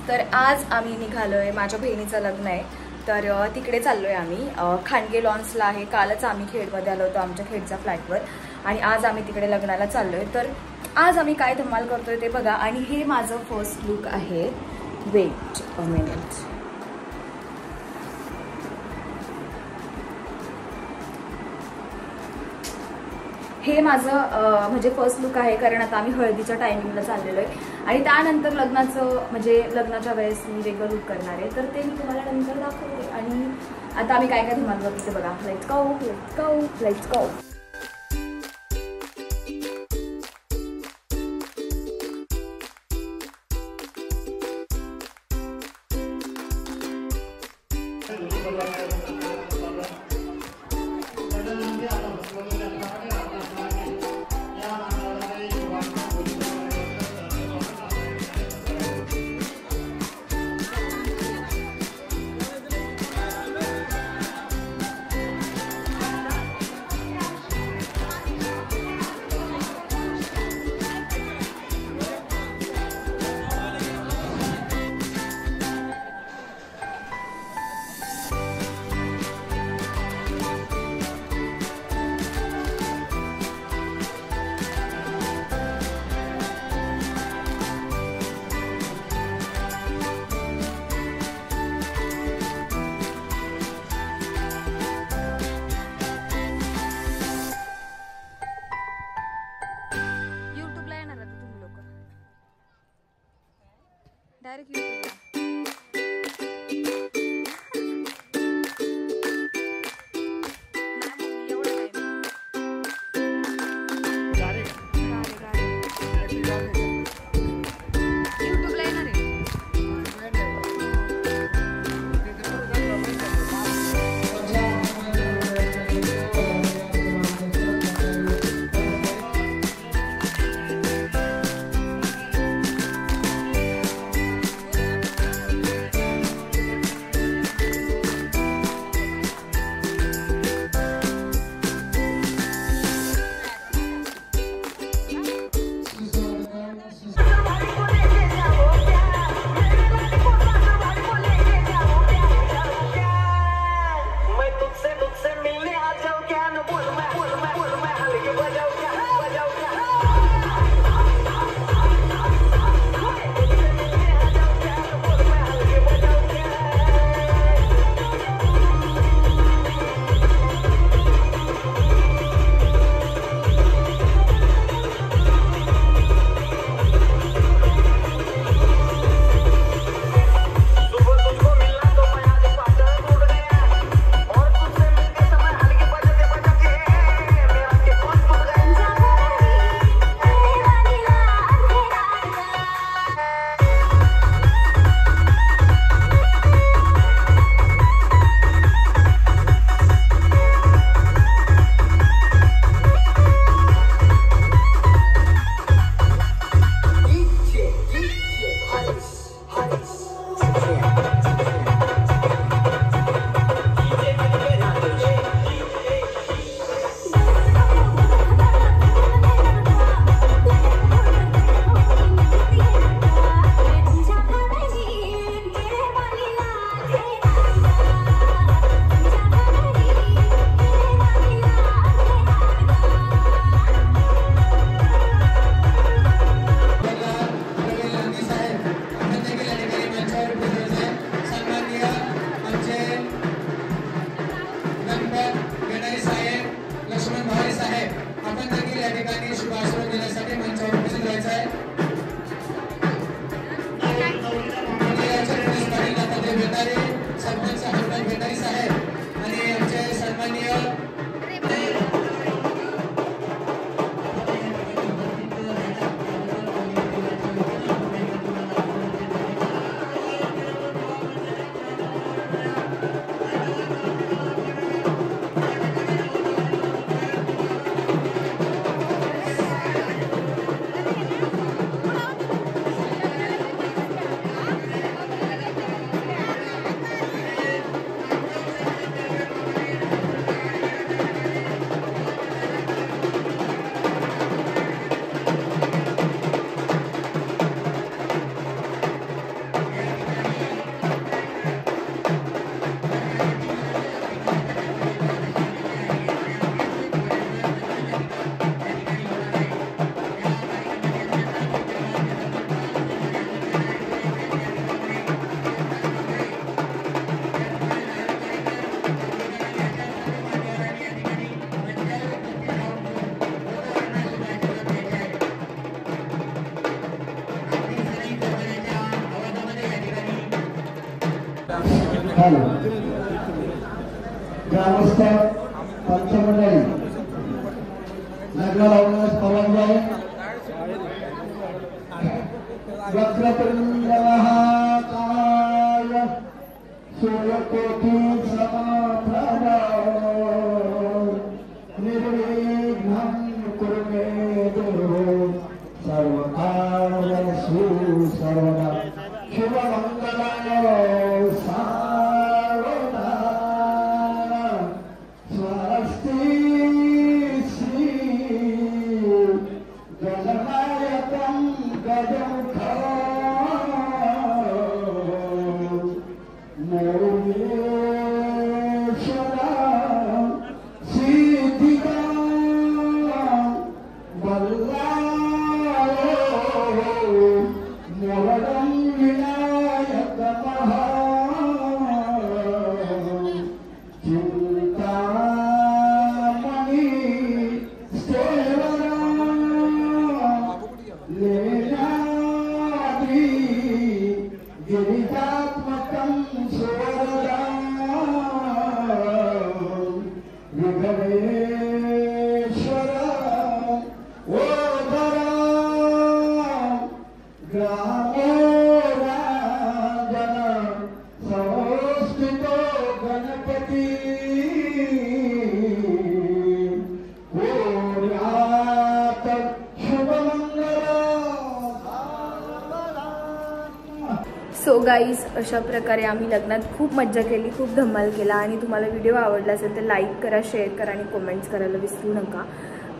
तर आज आम्ही निघालोय, माझ्या बहिणीचं लग्न आहे तर तिकडे चाललोय आम्ही. खांडगे लॉन्सला आहे. कालच आम्ही खेडमध्ये आलो होतो आमच्या खेडच्या फ्लॅटवर आणि आज आम्ही तिकडे लग्नाला चाललोय. तर आज आम्ही काय धमाल करतोय ते बघा. आणि हे माझं फर्स्ट लुक आहे. Weight a minute. हे माझं म्हणजे फर्स्ट लुक आहे कारण आता आम्ही हळदीच्या टायमिंगला चाललेलो आहे आणि त्यानंतर लग्नाचं म्हणजे लग्नाच्या वेळेस मी वेगळं लुक करणार आहे तर ते मी तुम्हाला नंतर दाखवते. आणि आता आम्ही काय काय धमाल करतो ते बघा. Let's go, let's go, let's go. Direct युट्यूबला येणार आहे. ग्रामस्थ पंचमंडळी लग्न लावण्यास परवानगी आहे. वक्रतुंड महाकाय सूर्यकोटि समप्रभ निर्विघ्नं कुरु मे देव सर्वकार्येषु सर्वदा शुभमङ्गलाय सर्वदा स्वस्ति श्री गजनायकं गजमुखं मोरेश्वरं सिद्धिदं बल्लाळो मोरडं विनायकमः चिन्तामणि स्तेवरं लेनाद्रि गिरिजात्मकं सुवरदं विघ्नेश्वरं ओदरं ग्रामो राजन संस्थितो गणपति कोर्यात सो गाईज, अशा प्रकारे आम्ही लग्नात खूप मज्जा केली, खूप धमाल केला. आणि तुम्हाला व्हिडिओ आवडला असेल तर लाईक करा, शेअर करा आणि कमेंट्स करायला विसरू नका.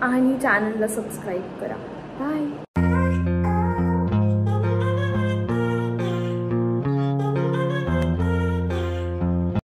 आणि चॅनलला सबस्क्राईब करा. बाय.